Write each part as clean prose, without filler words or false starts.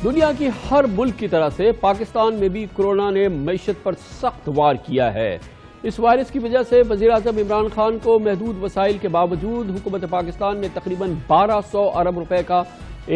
دنیا کی ہر ملک کی طرح سے پاکستان میں بھی کورونا نے معیشت پر سخت وار کیا ہے۔ اس وائرس کی وجہ سے وزیراعظم عمران خان کو محدود وسائل کے باوجود حکومت پاکستان نے تقریباً 1200 ارب روپے کا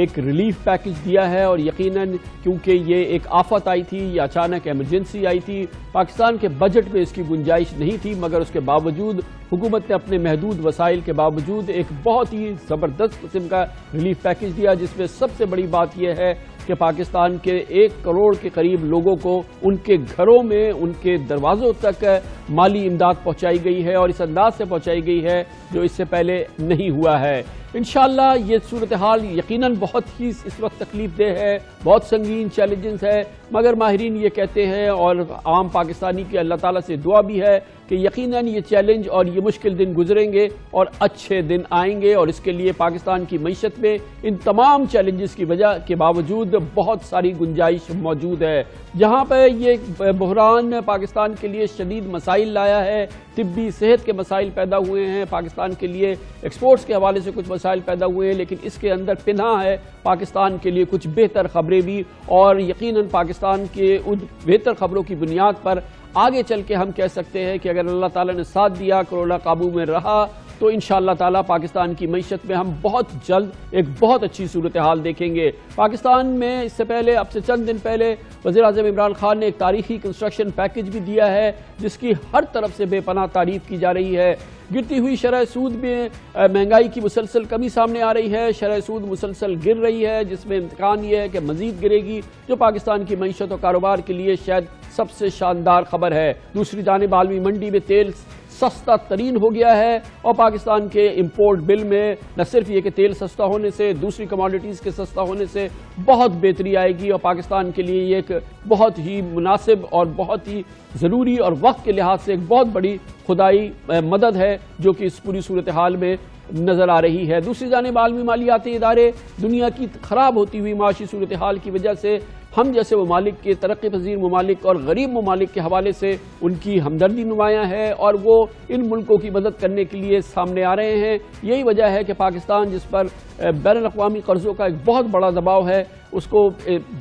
ایک ریلیف پیکج دیا ہے، اور یقیناً کیونکہ یہ ایک آفت آئی تھی، یہ اچانک ایمرجنسی آئی تھی، پاکستان کے بجٹ میں اس کی گنجائش نہیں تھی، مگر اس کے باوجود حکومت نے اپنے محدود وسائل کے باوجود ایک بہت ہی زبردست قسم کا ریلیف پیکج دیا، جس میں سب سے بڑی بات یہ ہے کہ پاکستان کے 1 کروڑ کے قریب لوگوں کو ان کے گھروں میں ان کے دروازوں تک مالی امداد پہنچائی گئی ہے، اور اس انداز سے پہنچائی گئی ہے جو اس سے پہلے نہیں ہوا ہے۔ انشاءاللہ یہ صورتحال یقیناً بہت ہی اس وقت تکلیف دہ ہے، بہت سنگین چیلنجز ہے، مگر ماہرین یہ کہتے ہیں اور عام پاکستانی کی اللہ تعالیٰ سے دعا بھی ہے کہ یقیناً یہ چیلنج اور یہ مشکل دن گزریں گے اور اچھے دن آئیں گے، اور اس کے لیے پاکستان کی معیشت میں ان تمام چیلنجز کی وجہ کے باوجود بہت ساری گنجائش موجود ہے۔ جہاں پہ یہ بحران پاکستان کے لیے شدید مسائل لایا ہے، طبی صحت کے مسائل پیدا ہوئے ہیں، پاکستان کے لیے ایکسپورٹس کے حوالے سے کچھ مسائل پیدا ہوئے ہیں، لیکن اس کے اندر پنہاں ہے پاکستان کے لیے کچھ بہتر خبریں بھی، اور یقیناً پاکستان کے ان بہتر خبروں کی بنیاد پر آگے چل کے ہم کہہ سکتے ہیں کہ اگر اللہ تعالیٰ نے ساتھ دیا، کورونا قابو میں رہا، تو انشاءاللہ تعالیٰ پاکستان کی معیشت میں ہم بہت جلد ایک بہت اچھی صورتحال دیکھیں گے۔ پاکستان میں اس سے پہلے، اب سے چند دن پہلے، وزیراعظم عمران خان نے ایک تاریخی کنسٹرکشن پیکج بھی دیا ہے، جس کی ہر طرف سے بے پناہ تعریف کی جا رہی ہے۔ گرتی ہوئی شرح سود میں مہنگائی کی مسلسل کمی سامنے آ رہی ہے، شرح سود مسلسل گر رہی ہے، جس میں امکان یہ ہے کہ مزید گرے گی، جو پاکستان کی معیشت و کاروبار کے لیے شاید سب سے شاندار خبر ہے۔ دوسری جانب عالمی منڈی میں تیل سستا ترین ہو گیا ہے، اور پاکستان کے امپورٹ بل میں نہ صرف یہ کہ تیل سستا ہونے سے، دوسری کموڈیٹیز کے سستا ہونے سے بہت بہتری آئے گی، اور پاکستان کے لیے یہ ایک بہت ہی مناسب اور بہت ہی ضروری اور وقت کے لحاظ سے ایک بہت بڑی خدائی مدد ہے جو کہ اس پوری صورتحال میں نظر آ رہی ہے۔ دوسری جانب عالمی مالیاتی ادارے دنیا کی خراب ہوتی ہوئی معاشی صورتحال کی وجہ سے ہم جیسے ممالک کے، ترقی پذیر ممالک اور غریب ممالک کے حوالے سے ان کی ہمدردی نمایاں ہے، اور وہ ان ملکوں کی مدد کرنے کے لیے سامنے آ رہے ہیں۔ یہی وجہ ہے کہ پاکستان، جس پر بین الاقوامی قرضوں کا ایک بہت بڑا دباؤ ہے، اس کو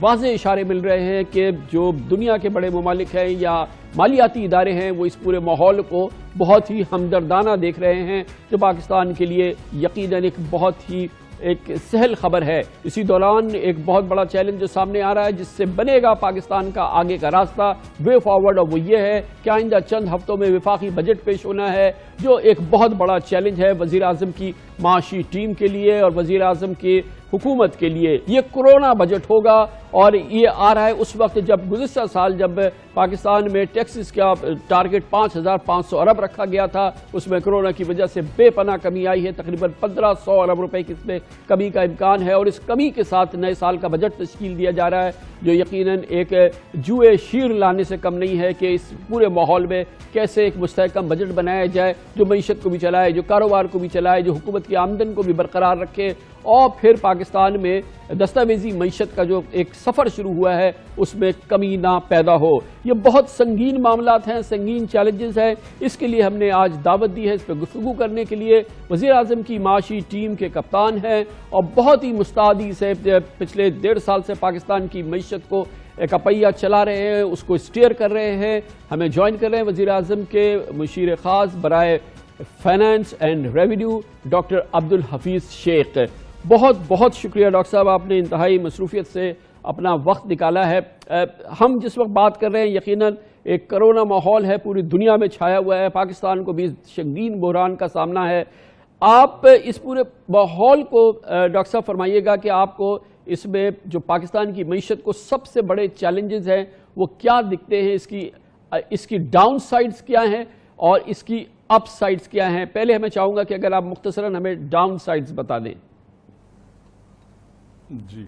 واضح اشارے مل رہے ہیں کہ جو دنیا کے بڑے ممالک ہیں یا مالیاتی ادارے ہیں، وہ اس پورے ماحول کو بہت ہی ہمدردانہ دیکھ رہے ہیں، جو پاکستان کے لیے یقیناً ایک بہت ہی ایک سہل خبر ہے۔ اسی دوران ایک بہت بڑا چیلنج جو سامنے آ رہا ہے، جس سے بنے گا پاکستان کا آگے کا راستہ، وے فارورڈ، اور وہ یہ ہے کہ آئندہ چند ہفتوں میں وفاقی بجٹ پیش ہونا ہے، جو ایک بہت بڑا چیلنج ہے وزیر اعظم کی معاشی ٹیم کے لیے اور وزیر اعظم کی حکومت کے لیے۔ یہ کورونا بجٹ ہوگا، اور یہ آ رہا ہے اس وقت جب گزشتہ سال جب پاکستان میں ٹیکسز کا ٹارگٹ 5500 ارب رکھا گیا تھا، اس میں کورونا کی وجہ سے بے پناہ کمی آئی ہے، تقریباً 1500 ارب روپے کی اس میں کمی کا امکان ہے، اور اس کمی کے ساتھ نئے سال کا بجٹ تشکیل دیا جا رہا ہے، جو یقیناً ایک جوئے شیر لانے سے کم نہیں ہے کہ اس پورے ماحول میں کیسے ایک مستحکم بجٹ بنایا جائے جو معیشت کو بھی چلائے، جو کاروبار کو بھی چلائے، جو حکومت کی آمدن کو بھی برقرار رکھے، اور پھر پاکستان میں دستاویزی معیشت کا جو ایک سفر شروع ہوا ہے اس میں کمی نہ پیدا ہو۔ یہ بہت سنگین معاملات ہیں، سنگین چیلنجز ہیں، اس کے لیے ہم نے آج دعوت دی ہے اس پہ گفتگو کرنے کے لیے۔ وزیر اعظم کی معاشی ٹیم کے کپتان ہیں، اور بہت ہی مستعدی سے پچھلے 1.5 سال سے پاکستان کی معیشت کو ایک اپیہ چلا رہے ہیں، اس کو اسٹیئر کر رہے ہیں۔ ہمیں جوائن کر رہے ہیں وزیر اعظم کے مشیر خاص برائے finance and revenue doctor Abdul Hafeez شیخ۔ بہت بہت شکریہ ڈاکٹر صاحب، آپ نے انتہائی مصروفیت سے اپنا وقت نکالا ہے۔ ہم جس وقت بات کر رہے ہیں یقیناً ایک کرونا ماحول ہے، پوری دنیا میں چھایا ہوا ہے، پاکستان کو بھی سنگین بحران کا سامنا ہے۔ آپ اس پورے ماحول کو ڈاکٹر صاحب فرمائیے گا کہ آپ کو اس میں جو پاکستان کی معیشت کو سب سے بڑے چیلنجز ہیں وہ کیا دکھتے ہیں، اس کی ڈاؤن سائڈز کیا ہیں اور اس کی اپ سائڈز کیا ہیں؟ پہلے میں چاہوں گا کہ اگر آپ مختصراً ہمیں ڈاؤن سائڈز بتا دیں۔ جی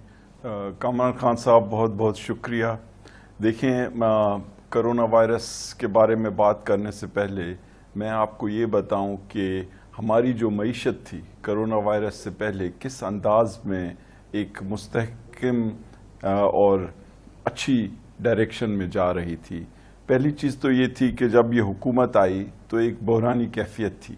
کامران خان صاحب، بہت بہت شکریہ۔ دیکھیں، کرونا وائرس کے بارے میں بات کرنے سے پہلے میں آپ کو یہ بتاؤں کہ ہماری جو معیشت تھی کرونا وائرس سے پہلے کس انداز میں ایک مستحکم اور اچھی ڈائریکشن میں جا رہی تھی۔ پہلی چیز تو یہ تھی کہ جب یہ حکومت آئی تو ایک بحرانی کیفیت تھی،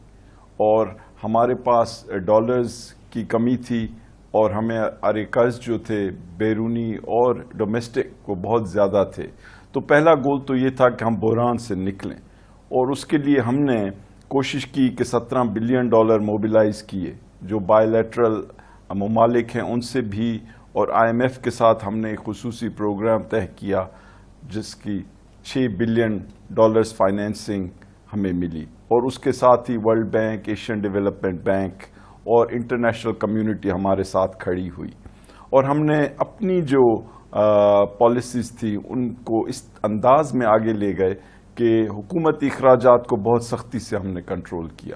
اور ہمارے پاس ڈالرز کی کمی تھی، اور ہمیں ارے قرض جو تھے بیرونی اور ڈومیسٹک وہ بہت زیادہ تھے. تو پہلا گول تو یہ تھا کہ ہم بحران سے نکلیں, اور اس کے لیے ہم نے کوشش کی کہ $17 بلین موبیلائز کیے, جو بائی لیٹرل ممالک ہیں ان سے بھی, اور IMF کے ساتھ ہم نے ایک خصوصی پروگرام طے کیا جس کی $6 بلین فائنینسنگ ہمیں ملی, اور اس کے ساتھ ہی world bank, Asian development bank اور انٹرنیشنل کمیونٹی ہمارے ساتھ کھڑی ہوئی, اور ہم نے اپنی جو پالیسیز تھی ان کو اس انداز میں آگے لے گئے کہ حکومتی اخراجات کو بہت سختی سے ہم نے کنٹرول کیا,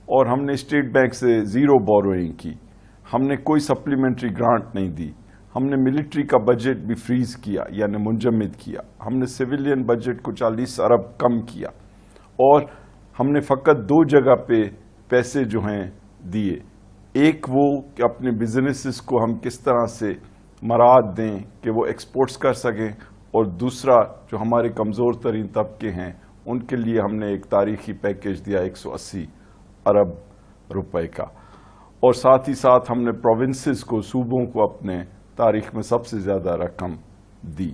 اور ہم نے اسٹیٹ بینک سے زیرو بوروئنگ کی, ہم نے کوئی سپلیمنٹری گرانٹ نہیں دی, ہم نے ملٹری کا بجٹ بھی فریز کیا یعنی منجمد کیا, ہم نے سویلین بجٹ کو 40 ارب کم کیا, اور ہم نے فقط 2 جگہ پہ پیسے جو ہیں دیے. ایک وہ کہ اپنے بزنسز کو ہم کس طرح سے مراعات دیں کہ وہ ایکسپورٹس کر سکیں, اور دوسرا جو ہمارے کمزور ترین طبقے ہیں ان کے لیے ہم نے ایک تاریخی پیکیج دیا 180 ارب روپے کا, اور ساتھ ہی ساتھ ہم نے پروونسز کو, صوبوں کو اپنے تاریخ میں سب سے زیادہ رقم دی.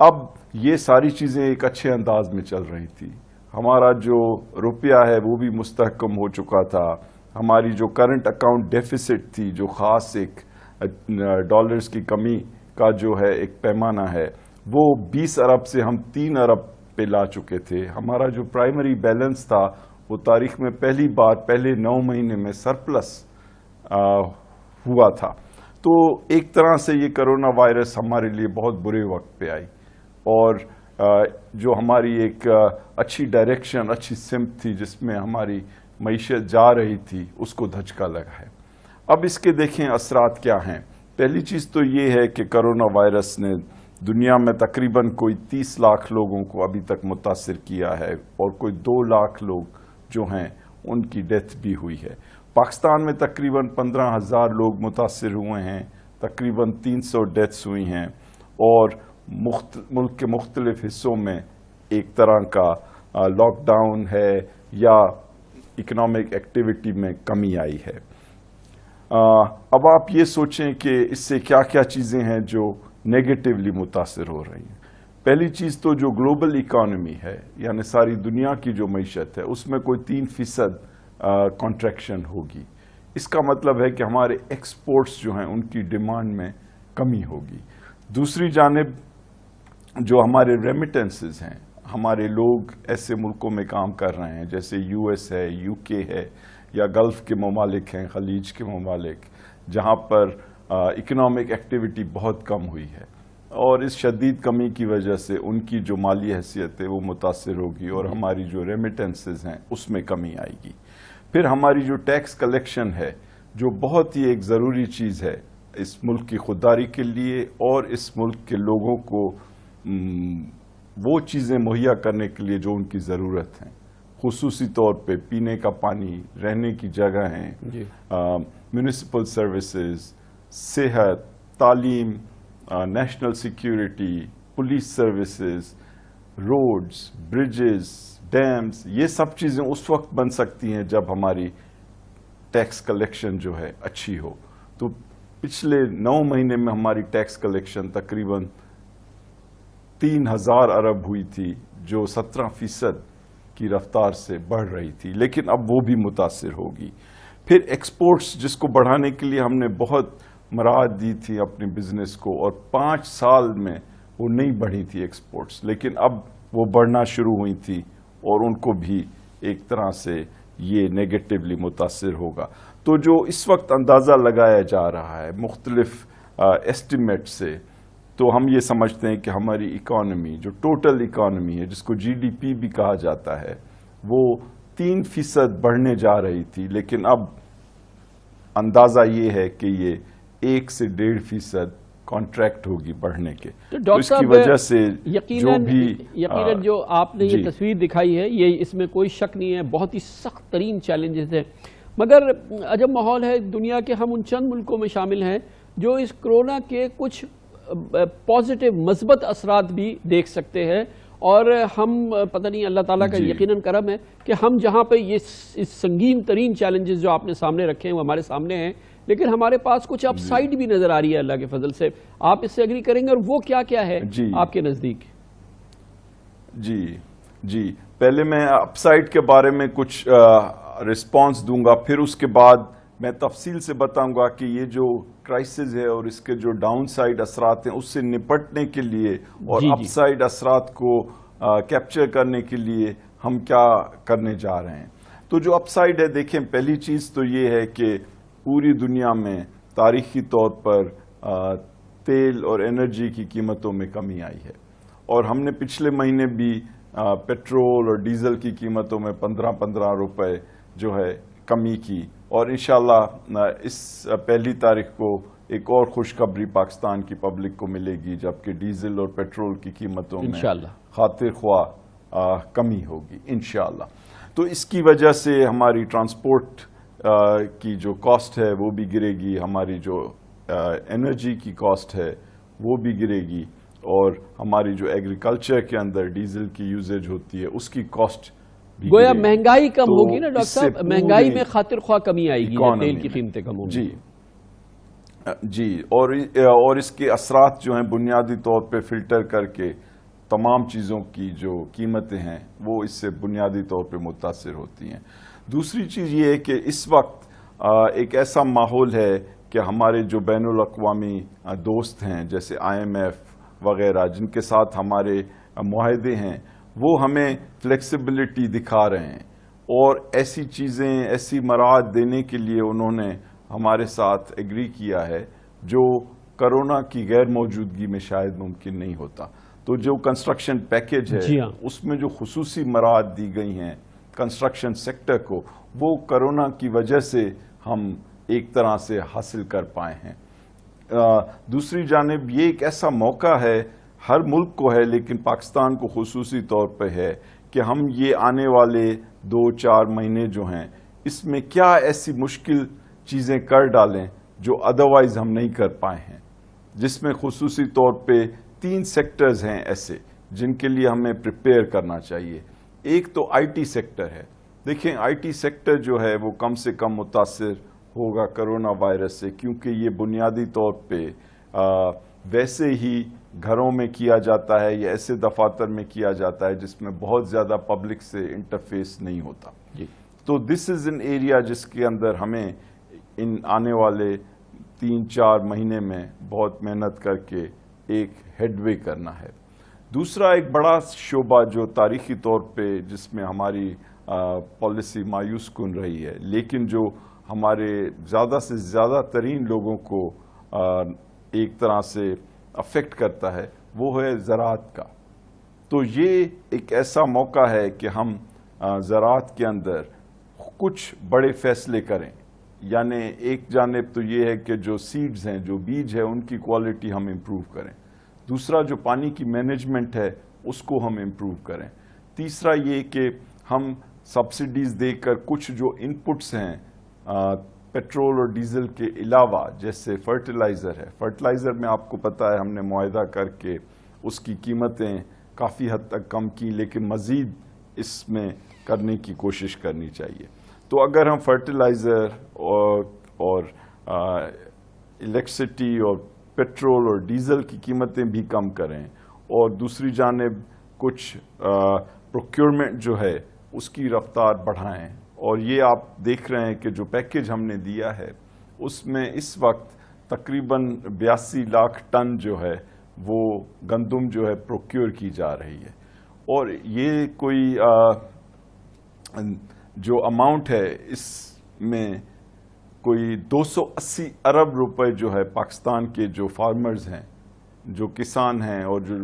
اب یہ ساری چیزیں ایک اچھے انداز میں چل رہی تھی, ہمارا جو روپیہ ہے وہ بھی مستحکم ہو چکا تھا, ہماری جو کرنٹ اکاؤنٹ ڈیفیسٹ تھی, جو خاص ایک ڈالرز کی کمی کا جو ہے ایک پیمانہ ہے, وہ 20 ارب سے ہم 3 ارب پہ لا چکے تھے. ہمارا جو پرائمری بیلنس تھا وہ تاریخ میں پہلی بار پہلے 9 مہینے میں سرپلس ہوا تھا. تو ایک طرح سے یہ کرونا وائرس ہمارے لیے بہت برے وقت پہ آئی, اور جو ہماری ایک اچھی ڈائریکشن, اچھی سمت تھی جس میں ہماری معیشت جا رہی تھی, اس کو دھچکا لگا ہے. اب اس کے دیکھیں اثرات کیا ہیں. پہلی چیز تو یہ ہے کہ کرونا وائرس نے دنیا میں تقریباً کوئی 30 لاکھ لوگوں کو ابھی تک متاثر کیا ہے, اور کوئی 2 لاکھ لوگ جو ہیں ان کی ڈیتھ بھی ہوئی ہے. پاکستان میں تقریباً 15,000 لوگ متاثر ہوئے ہیں, تقریباً 300 ڈیتھس ہوئی ہیں, اور ملک کے مختلف حصوں میں ایک طرح کا لاک ڈاؤن ہے یا اکنامک ایکٹیویٹی میں کمی آئی ہے. اب آپ یہ سوچیں کہ اس سے کیا کیا چیزیں ہیں جو نیگیٹیولی متاثر ہو رہی ہیں. پہلی چیز تو جو گلوبل اکانومی ہے, یعنی ساری دنیا کی جو معیشت ہے, اس میں کوئی 3% کنٹریکشن ہوگی. اس کا مطلب ہے کہ ہمارے ایکسپورٹس جو ہیں ان کی ڈیمانڈ میں کمی ہوگی. دوسری جانب جو ہمارے ریمیٹنسز ہیں, ہمارے لوگ ایسے ملکوں میں کام کر رہے ہیں جیسے US ہے, UK ہے, یا گلف کے ممالک ہیں, خلیج کے ممالک, جہاں پر اکنامک ایکٹیویٹی بہت کم ہوئی ہے, اور اس شدید کمی کی وجہ سے ان کی جو مالی حیثیت ہے وہ متاثر ہوگی, اور ہماری جو ریمیٹنسز ہیں اس میں کمی آئے گی. پھر ہماری جو ٹیکس کلیکشن ہے, جو بہت ہی ایک ضروری چیز ہے اس ملک کی خودداری کے لیے, اور اس ملک کے لوگوں کو وہ چیزیں مہیا کرنے کے لیے جو ان کی ضرورت ہیں, خصوصی طور پہ پینے کا پانی, رہنے کی جگہیں, میونسپل سروسز, صحت, تعلیم, national security, police services, roads, bridges, dams, یہ سب چیزیں اس وقت بن سکتی ہیں جب ہماری ٹیکس کلیکشن جو ہے اچھی ہو. تو پچھلے 9 مہینے میں ہماری ٹیکس کلیکشن تقریباً 3,000 ارب ہوئی تھی, جو 17% کی رفتار سے بڑھ رہی تھی, لیکن اب وہ بھی متاثر ہوگی. پھر ایکسپورٹس, جس کو بڑھانے کے لیے ہم نے بہت مراعات دی تھی اپنے بزنس کو, اور 5 سال میں وہ نہیں بڑھی تھی ایکسپورٹس, لیکن اب وہ بڑھنا شروع ہوئی تھی, اور ان کو بھی ایک طرح سے یہ نیگیٹیولی متاثر ہوگا. تو جو اس وقت اندازہ لگایا جا رہا ہے مختلف ایسٹیمیٹ سے, تو ہم یہ سمجھتے ہیں کہ ہماری اکانومی, جو ٹوٹل اکانومی ہے جس کو GDP بھی کہا جاتا ہے, وہ 3% بڑھنے جا رہی تھی, لیکن اب اندازہ یہ ہے کہ یہ 1 سے 1.5% کانٹریکٹ ہوگی بڑھنے کے. تو اس کی وجہ سے یقیناً جو آپ نے یہ تصویر دکھائی ہے, یہ اس میں کوئی شک نہیں ہے, بہت ہی سخت ترین چیلنجز ہیں. مگر عجب ماحول ہے دنیا کے, ہم ان چند ملکوں میں شامل ہیں جو اس کرونا کے کچھ پازیٹیو مثبت اثرات بھی دیکھ سکتے ہیں, اور ہم پتہ نہیں, اللہ تعالیٰ کا یقیناً کرم ہے کہ ہم جہاں پہ یہ سنگین ترین چیلنجز جو آپ نے سامنے رکھے ہیں وہ ہمارے سامنے ہیں, لیکن ہمارے پاس کچھ اپ سائڈ بھی نظر آ رہی ہے اللہ کے فضل سے. آپ اس سے اگری کریں گے؟ اور وہ کیا کیا ہے آپ کے نزدیک؟ جی پہلے میں اپ سائڈ کے بارے میں کچھ رسپانس دوں گا، پھر اس کے بعد میں تفصیل سے بتاؤں گا کہ یہ جو کرائسس ہے اور اس کے جو ڈاؤن سائڈ اثرات ہیں اس سے نپٹنے کے لیے اور اپ سائڈ اثرات کو کیپچر کرنے کے لیے ہم کیا کرنے جا رہے ہیں. تو جو اپ سائڈ ہے، دیکھیں پہلی چیز تو یہ ہے کہ پوری دنیا میں تاریخی طور پر تیل اور انرجی کی قیمتوں میں کمی آئی ہے، اور ہم نے پچھلے مہینے بھی پیٹرول اور ڈیزل کی قیمتوں میں 15 روپے جو ہے کمی کی، اور انشاءاللہ اس پہلی تاریخ کو ایک اور خوشخبری پاکستان کی پبلک کو ملے گی، جبکہ ڈیزل اور پیٹرول کی قیمتوں میں خاطر خواہ کمی ہوگی انشاءاللہ. تو اس کی وجہ سے ہماری ٹرانسپورٹ کی جو کاسٹ ہے وہ بھی گرے گی، ہماری جو انرجی کی کاسٹ ہے وہ بھی گرے گی، اور ہماری جو ایگریکلچر کے اندر ڈیزل کی یوزیج ہوتی ہے اس کی کاسٹ بھی گویا مہنگائی کم ہوگی نا ڈاکٹر صاحب؟ مہنگائی میں خاطر خواہ کمی آئے گی، تیل کی قیمتیں کم ہوگی. جی اور اس کے اثرات جو ہیں بنیادی طور پہ فلٹر کر کے تمام چیزوں کی جو قیمتیں ہیں وہ اس سے بنیادی طور پہ متاثر ہوتی ہیں. دوسری چیز یہ ہے کہ اس وقت ایک ایسا ماحول ہے کہ ہمارے جو بین الاقوامی دوست ہیں جیسے IMF وغیرہ، جن کے ساتھ ہمارے معاہدے ہیں، وہ ہمیں فلیکسیبلٹی دکھا رہے ہیں، اور ایسی چیزیں، ایسی مراحت دینے کے لیے انہوں نے ہمارے ساتھ ایگری کیا ہے جو کرونا کی غیر موجودگی میں شاید ممکن نہیں ہوتا. تو جو کنسٹرکشن پیکیج ہے اس میں جو خصوصی مراحت دی گئی ہیں کنسٹرکشن سیکٹر کو، وہ کرونا کی وجہ سے ہم ایک طرح سے حاصل کر پائے ہیں. دوسری جانب یہ ایک ایسا موقع ہے، ہر ملک کو ہے لیکن پاکستان کو خصوصی طور پہ ہے، کہ ہم یہ آنے والے 2-4 مہینے جو ہیں اس میں کیا ایسی مشکل چیزیں کر ڈالیں جو ادروائز ہم نہیں کر پائے ہیں، جس میں خصوصی طور پہ 3 سیکٹرز ہیں ایسے جن کے لیے ہمیں پریپیئر کرنا چاہیے. ایک تو IT سیکٹر ہے. دیکھیں IT سیکٹر جو ہے وہ کم سے کم متاثر ہوگا کرونا وائرس سے، کیونکہ یہ بنیادی طور پہ ویسے ہی گھروں میں کیا جاتا ہے یا ایسے دفاتر میں کیا جاتا ہے جس میں بہت زیادہ پبلک سے انٹرفیس نہیں ہوتا. تو دس از این ایریا جس کے اندر ہمیں ان آنے والے 3-4 مہینے میں بہت محنت کر کے ایک ہیڈ وے کرنا ہے. دوسرا ایک بڑا شعبہ جو تاریخی طور پہ جس میں ہماری پالیسی مایوس کن رہی ہے، لیکن جو ہمارے زیادہ سے زیادہ ترین لوگوں کو ایک طرح سے افیکٹ کرتا ہے، وہ ہے زراعت کا. تو یہ ایک ایسا موقع ہے کہ ہم زراعت کے اندر کچھ بڑے فیصلے کریں. یعنی ایک جانب تو یہ ہے کہ جو سیڈز ہیں، جو بیج ہے، ان کی کوالٹی ہم امپروو کریں. دوسرا جو پانی کی مینجمنٹ ہے اس کو ہم امپروو کریں. تیسرا یہ کہ ہم سبسڈیز دے کر کچھ جو ان پٹس ہیں پیٹرول اور ڈیزل کے علاوہ، جیسے فرٹیلائزر ہے، فرٹیلائزر میں آپ کو پتہ ہے ہم نے معاہدہ کر کے اس کی قیمتیں کافی حد تک کم کی، لیکن مزید اس میں کرنے کی کوشش کرنی چاہیے. تو اگر ہم فرٹیلائزر اور الیکٹرسٹی اور پیٹرول اور ڈیزل کی قیمتیں بھی کم کریں، اور دوسری جانب کچھ پروکیورمنٹ جو ہے اس کی رفتار بڑھائیں. اور یہ آپ دیکھ رہے ہیں کہ جو پیکیج ہم نے دیا ہے اس میں اس وقت تقریباً 82 لاکھ ٹن جو ہے وہ گندم جو ہے پروکیور کی جا رہی ہے. اور یہ کوئی جو اماؤنٹ ہے اس میں کوئی 280 ارب روپے جو ہے پاکستان کے جو فارمرز ہیں، جو کسان ہیں اور جو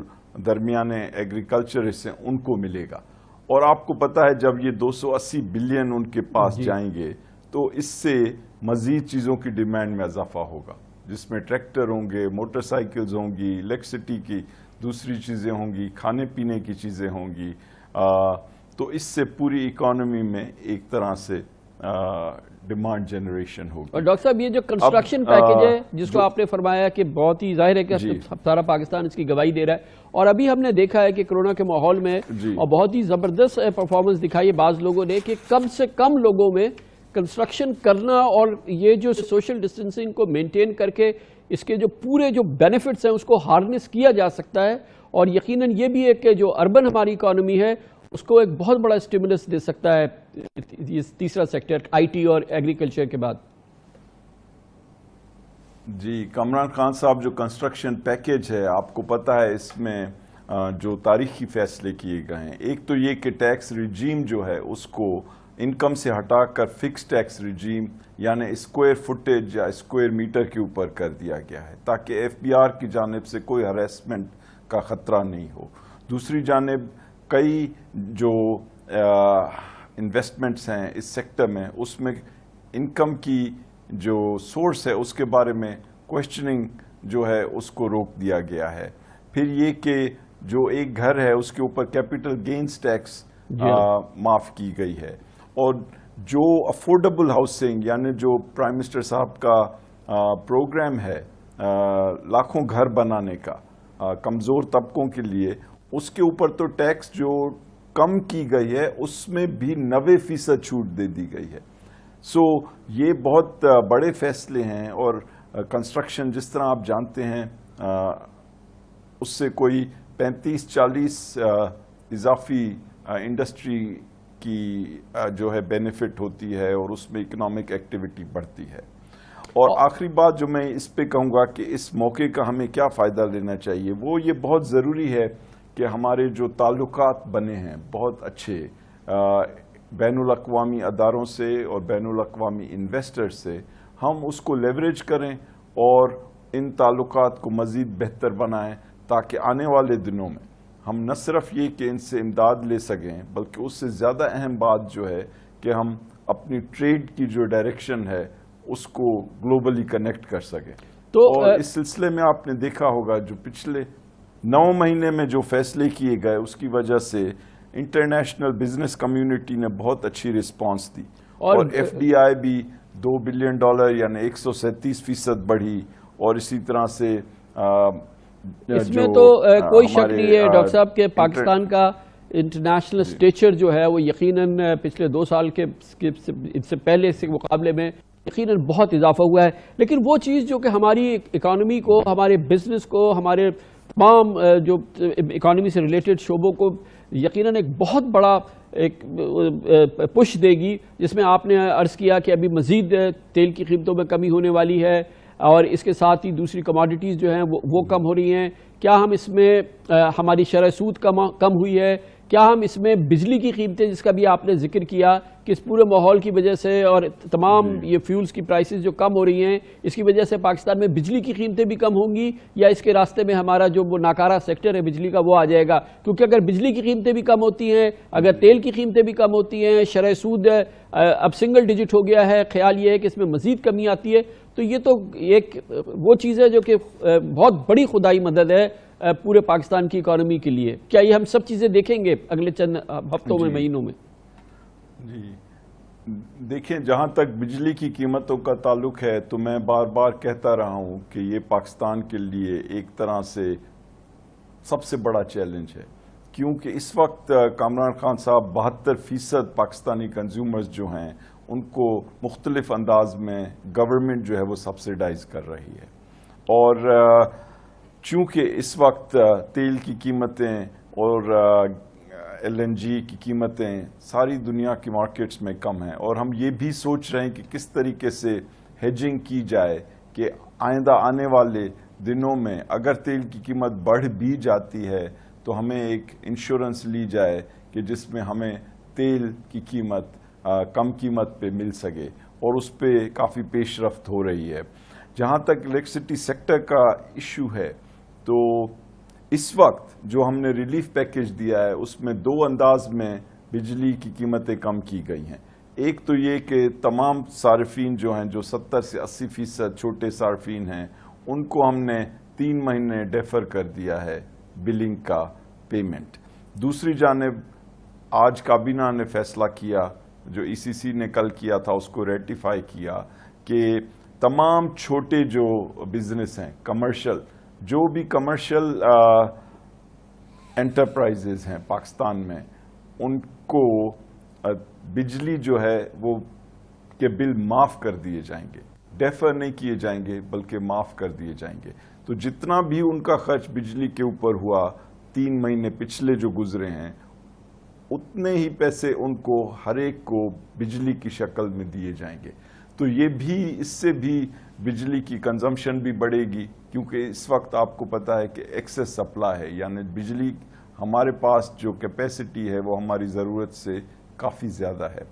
درمیانے ایگریکلچرسٹ ہیں، ان کو ملے گا. اور آپ کو پتا ہے جب یہ 280 بلین ان کے پاس جائیں گے تو اس سے مزید چیزوں کی ڈیمانڈ میں اضافہ ہوگا، جس میں ٹریکٹر ہوں گے، موٹر سائیکلز ہوں گی، الیکٹرسٹی کی دوسری چیزیں ہوں گی، کھانے پینے کی چیزیں ہوں گی. تو اس سے پوری اکانومی میں ایک طرح سے ڈیمانڈ جنریشن ہوگی. اور ڈاکٹر صاحب یہ جو کنسٹرکشن پیکیج ہے جس کو آپ نے فرمایا کہ بہت ہی ظاہر ہے کہ سارا پاکستان اس کی گواہی دے رہا ہے، اور ابھی ہم نے دیکھا ہے کہ کرونا کے ماحول میں اور بہت ہی زبردست پرفارمنس دکھائی ہے بعض لوگوں نے کہ کم سے کم لوگوں میں کنسٹرکشن کرنا اور یہ جو سوشل ڈسٹینسنگ کو مینٹین کر کے اس کے جو پورے جو بینیفٹس ہیں اس کو ہارنس کیا جا سکتا ہے، اور یقیناً یہ بھی ہے کہ جو اربن ہماری اکانومی ہے اس کو ایک بہت بڑا اسٹیمولس دے سکتا ہے یہ تیسرا سیکٹر آئی ٹی اور ایگریکلچر کے بعد۔ جی کامران خان صاحب، جو کنسٹرکشن پیکیج ہے آپ کو پتہ ہے اس میں جو تاریخی فیصلے کیے گئے ہیں، ایک تو یہ کہ ٹیکس ریجیم جو ہے اس کو انکم سے ہٹا کر فکس ٹیکس ریجیم یعنی اسکوائر فٹیج یا اسکوائر میٹر کے اوپر کر دیا گیا ہے تاکہ ایف بی آر کی جانب سے کوئی ہریسمنٹ کا خطرہ نہیں ہو۔ دوسری جانب کئی جو انویسٹمنٹس ہیں اس سیکٹر میں، اس میں انکم کی جو سورس ہے اس کے بارے میں کوشچننگ جو ہے اس کو روک دیا گیا ہے۔ پھر یہ کہ جو ایک گھر ہے اس کے اوپر کیپٹل گینز ٹیکس معاف کی گئی ہے، اور جو افورڈیبل ہاؤسنگ یعنی جو پرائم منسٹر صاحب کا پروگرام ہے لاکھوں گھر بنانے کا کمزور طبقوں کے لیے، اس کے اوپر تو ٹیکس جو کم کی گئی ہے اس میں بھی 90% چھوٹ دے دی گئی ہے۔ سو یہ بہت بڑے فیصلے ہیں، اور کنسٹرکشن جس طرح آپ جانتے ہیں اس سے کوئی 35-40 اضافی انڈسٹری کی جو ہے بینیفٹ ہوتی ہے، اور اس میں اکنامک ایکٹیویٹی بڑھتی ہے۔ اور آخری بات جو میں اس پہ کہوں گا کہ اس موقع کا ہمیں کیا فائدہ لینا چاہیے، وہ یہ بہت ضروری ہے کہ ہمارے جو تعلقات بنے ہیں بہت اچھے بین الاقوامی اداروں سے اور بین الاقوامی انویسٹر سے، ہم اس کو لیوریج کریں اور ان تعلقات کو مزید بہتر بنائیں تاکہ آنے والے دنوں میں ہم نہ صرف یہ کہ ان سے امداد لے سکیں، بلکہ اس سے زیادہ اہم بات جو ہے کہ ہم اپنی ٹریڈ کی جو ڈائریکشن ہے اس کو گلوبلی کنیکٹ کر سکیں۔ اور اس سلسلے میں آپ نے دیکھا ہوگا جو پچھلے 9 مہینے میں جو فیصلے کیے گئے اس کی وجہ سے انٹرنیشنل بزنس کمیونٹی نے بہت اچھی رسپانس دی، اور ایف ڈی آئی بھی $2 بلین یعنی 137% بڑھی، اور اسی طرح سے اس میں تو کوئی شک نہیں ہے ڈاکٹر صاحب کہ پاکستان کا انٹرنیشنل اسٹیچر جو ہے وہ یقیناً پچھلے 2 سال کے اس سے پہلے سے مقابلے میں یقیناً بہت اضافہ ہوا ہے، لیکن وہ چیز جو کہ ہماری اکانومی کو، ہمارے بزنس کو، ہمارے تمام جو اکانومی سے ریلیٹڈ شعبوں کو یقیناً ایک بہت بڑا ایک پش دے گی، جس میں آپ نے عرض کیا کہ ابھی مزید تیل کی قیمتوں میں کمی ہونے والی ہے، اور اس کے ساتھ ہی دوسری کموڈیٹیز جو ہیں وہ کم ہو رہی ہیں۔ کیا ہم اس میں ہماری شرح سود کم ہوئی ہے؟ کیا ہم اس میں بجلی کی قیمتیں، جس کا بھی آپ نے ذکر کیا کہ اس پورے ماحول کی وجہ سے اور تمام یہ فیولز کی پرائسز جو کم ہو رہی ہیں اس کی وجہ سے پاکستان میں بجلی کی قیمتیں بھی کم ہوں گی، یا اس کے راستے میں ہمارا جو وہ ناکارہ سیکٹر ہے بجلی کا وہ آ جائے گا؟ کیونکہ اگر بجلی کی قیمتیں بھی کم ہوتی ہیں، اگر تیل کی قیمتیں بھی کم ہوتی ہیں، شرح سود اب سنگل ڈیجٹ ہو گیا ہے، خیال یہ ہے کہ اس میں مزید کمی آتی ہے، تو یہ تو ایک وہ چیز ہے جو کہ بہت بڑی خدائی مدد ہے پورے پاکستان کی اکانومی کے لیے۔ کیا یہ ہم سب چیزیں دیکھیں گے اگلے چند ہفتوں میں، مہینوں میں؟ جی دیکھیں، جہاں تک بجلی کی قیمتوں کا تعلق ہے تو میں بار بار کہتا رہا ہوں کہ یہ پاکستان کے لیے ایک طرح سے سب سے بڑا چیلنج ہے، کیونکہ اس وقت کامران خان صاحب 72% پاکستانی کنزیومرز جو ہیں ان کو مختلف انداز میں گورنمنٹ جو ہے وہ سبسیڈائز کر رہی ہے، اور چونکہ اس وقت تیل کی قیمتیں اور ایل این جی کی قیمتیں ساری دنیا کی مارکیٹس میں کم ہیں، اور ہم یہ بھی سوچ رہے ہیں کہ کس طریقے سے ہیجنگ کی جائے کہ آئندہ آنے والے دنوں میں اگر تیل کی قیمت بڑھ بھی جاتی ہے تو ہمیں ایک انشورنس لی جائے کہ جس میں ہمیں تیل کی قیمت کم قیمت پہ مل سکے، اور اس پہ کافی پیش رفت ہو رہی ہے۔ جہاں تک الیکٹریسٹی سیکٹر کا ایشو ہے تو اس وقت جو ہم نے ریلیف پیکیج دیا ہے اس میں 2 انداز میں بجلی کی قیمتیں کم کی گئی ہیں۔ ایک تو یہ کہ تمام صارفین جو ہیں، جو 70 سے 80% چھوٹے صارفین ہیں، ان کو ہم نے 3 مہینے ڈیفر کر دیا ہے بلنگ کا پیمنٹ۔ دوسری جانب آج کابینہ نے فیصلہ کیا، جو ای سی سی نے کل کیا تھا اس کو ریٹیفائی کیا، کہ تمام چھوٹے جو بزنس ہیں، کمرشل، جو بھی کمرشل انٹرپرائزز ہیں پاکستان میں، ان کو بجلی جو ہے وہ کہ بل معاف کر دیے جائیں گے، ڈیفر نہیں کیے جائیں گے بلکہ معاف کر دیے جائیں گے. تو جتنا بھی ان کا خرچ بجلی کے اوپر ہوا 3 مہینے پچھلے جو گزرے ہیں، اتنے ہی پیسے ان کو ہر ایک کو بجلی کی شکل میں دیے جائیں گے. تو یہ بھی اس سے بھی بجلی کی کنزمپشن بھی بڑھے گی، کیونکہ اس وقت آپ کو پتا ہے کہ ایکسس سپلائی ہے، یعنی بجلی ہمارے پاس جو کیپیسٹی ہے وہ ہماری ضرورت سے کافی زیادہ ہے.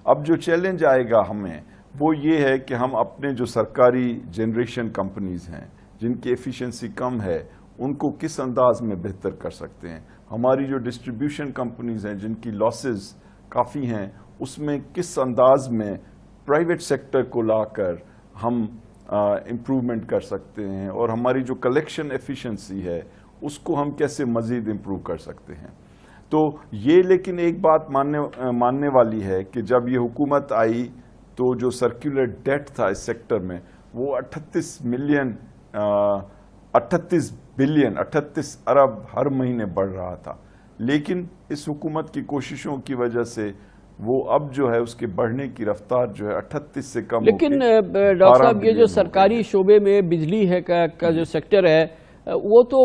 اب جو چیلنج آئے گا ہمیں وہ یہ ہے کہ ہم اپنے جو سرکاری جنریشن کمپنیز ہیں جن کی ایفیشنسی کم ہے ان کو کس انداز میں بہتر کر سکتے ہیں. ہماری جو ڈسٹریبیوشن کمپنیز ہیں جن کی لاسز کافی ہیں، اس میں کس انداز میں پرائیویٹ سیکٹر کو لا کر ہم امپروومنٹ کر سکتے ہیں، اور ہماری جو کلیکشن ایفیشنسی ہے اس کو ہم کیسے مزید امپروو کر سکتے ہیں. تو یہ لیکن ایک بات ماننے والی ہے کہ جب یہ حکومت آئی تو جو سرکولر ڈیٹ تھا اس سیکٹر میں وہ 38 ارب ہر مہینے بڑھ رہا تھا، لیکن اس حکومت کی کوششوں کی وجہ سے وہ اب جو ہے اس کے بڑھنے کی رفتار جو ہے 38 سے کم. لیکن ڈاکٹر صاحب یہ جو سرکاری شعبے میں بجلی ہے کا جو سیکٹر ہے وہ تو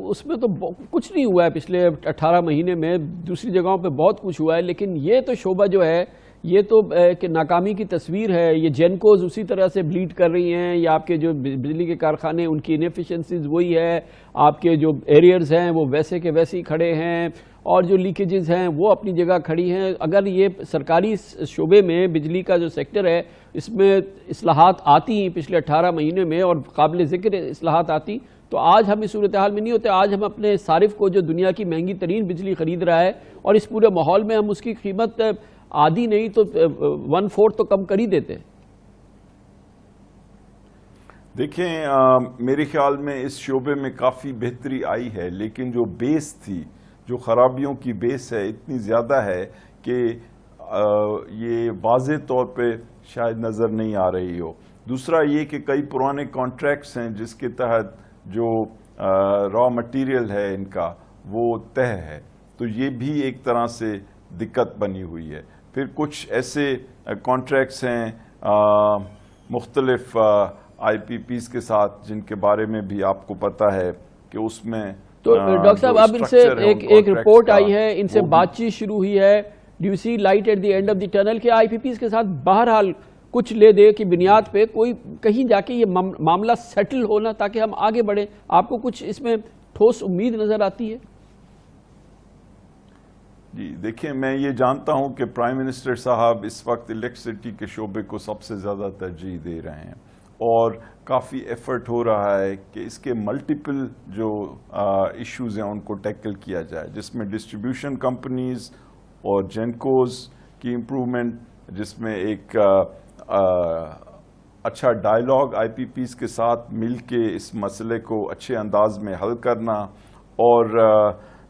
اس میں تو کچھ نہیں ہوا ہے پچھلے 18 مہینے میں، دوسری جگہوں پہ بہت کچھ ہوا ہے، لیکن یہ تو شعبہ جو ہے یہ تو کہ ناکامی کی تصویر ہے. یہ جینکوز اسی طرح سے بلیڈ کر رہی ہیں، یا آپ کے جو بجلی کے کارخانے ان کی انیفیشنسیز وہی ہے، آپ کے جو ایریئرز ہیں وہ ویسے کے ویسے ہی کھڑے ہیں، اور جو لیکیجز ہیں وہ اپنی جگہ کھڑی ہیں. اگر یہ سرکاری شعبے میں بجلی کا جو سیکٹر ہے اس میں اصلاحات آتی ہیں پچھلے 18 مہینے میں اور قابل ذکر اصلاحات آتی تو آج ہم اس صورتحال میں نہیں ہوتے. آج ہم اپنے صارف کو جو دنیا کی مہنگی ترین بجلی خرید رہا ہے اور اس پورے ماحول میں ہم اس کی قیمت آدھی نہیں تو 1/4 تو کم کر ہی دیتے. دیکھیں میرے خیال میں اس شعبے میں کافی بہتری آئی ہے، لیکن جو بیس تھی، جو خرابیوں کی بیس ہے اتنی زیادہ ہے کہ یہ واضح طور پہ شاید نظر نہیں آ رہی ہو. دوسرا یہ کہ کئی پرانے کانٹریکٹس ہیں جس کے تحت جو را مٹیریل ہے ان کا وہ طے ہے، تو یہ بھی ایک طرح سے دقت بنی ہوئی ہے. پھر کچھ ایسے کانٹریکٹس ہیں مختلف آئی پی پیز کے ساتھ جن کے بارے میں بھی آپ کو پتا ہے کہ اس میں تو ڈاکٹر صاحب اب ان سے ایک رپورٹ آئی ہے، ان سے بات چیت شروع ہوئی ہے. Do you see light at the end of the tunnel کہ آئی پی پیز کے ساتھ بہرحال کچھ لے دے کی بنیاد پہ کوئی کہیں جا کے یہ معاملہ سیٹل ہونا تاکہ ہم آگے بڑھیں؟ آپ کو کچھ اس میں ٹھوس امید نظر آتی ہے؟ جی دیکھیں، میں یہ جانتا ہوں کہ پرائم منسٹر صاحب اس وقت الیکٹرسٹی کے شعبے کو سب سے زیادہ ترجیح دے رہے ہیں، اور کافی ایفرٹ ہو رہا ہے کہ اس کے ملٹیپل جو ایشوز ہیں ان کو ٹیکل کیا جائے، جس میں ڈسٹریبیوشن کمپنیز اور جینکوز کی امپروومنٹ، جس میں ایک اچھا ڈائیلاگ آئی پی پیز کے ساتھ مل کے اس مسئلے کو اچھے انداز میں حل کرنا، اور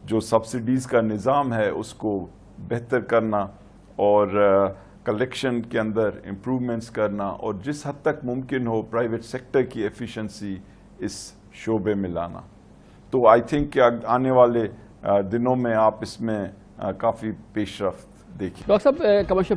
جو سبسڈیز کا نظام ہے اس کو بہتر کرنا، اور کلیکشن کے اندر امپروومنٹس کرنا، اور جس حد تک ممکن ہو پرائیویٹ سیکٹر کی ایفیشنسی اس شعبے میں لانا. تو آئی تھنک کہ آنے والے دنوں میں آپ اس میں کافی پیش رفت دیکھیں. ڈاکٹر صاحب کمرشل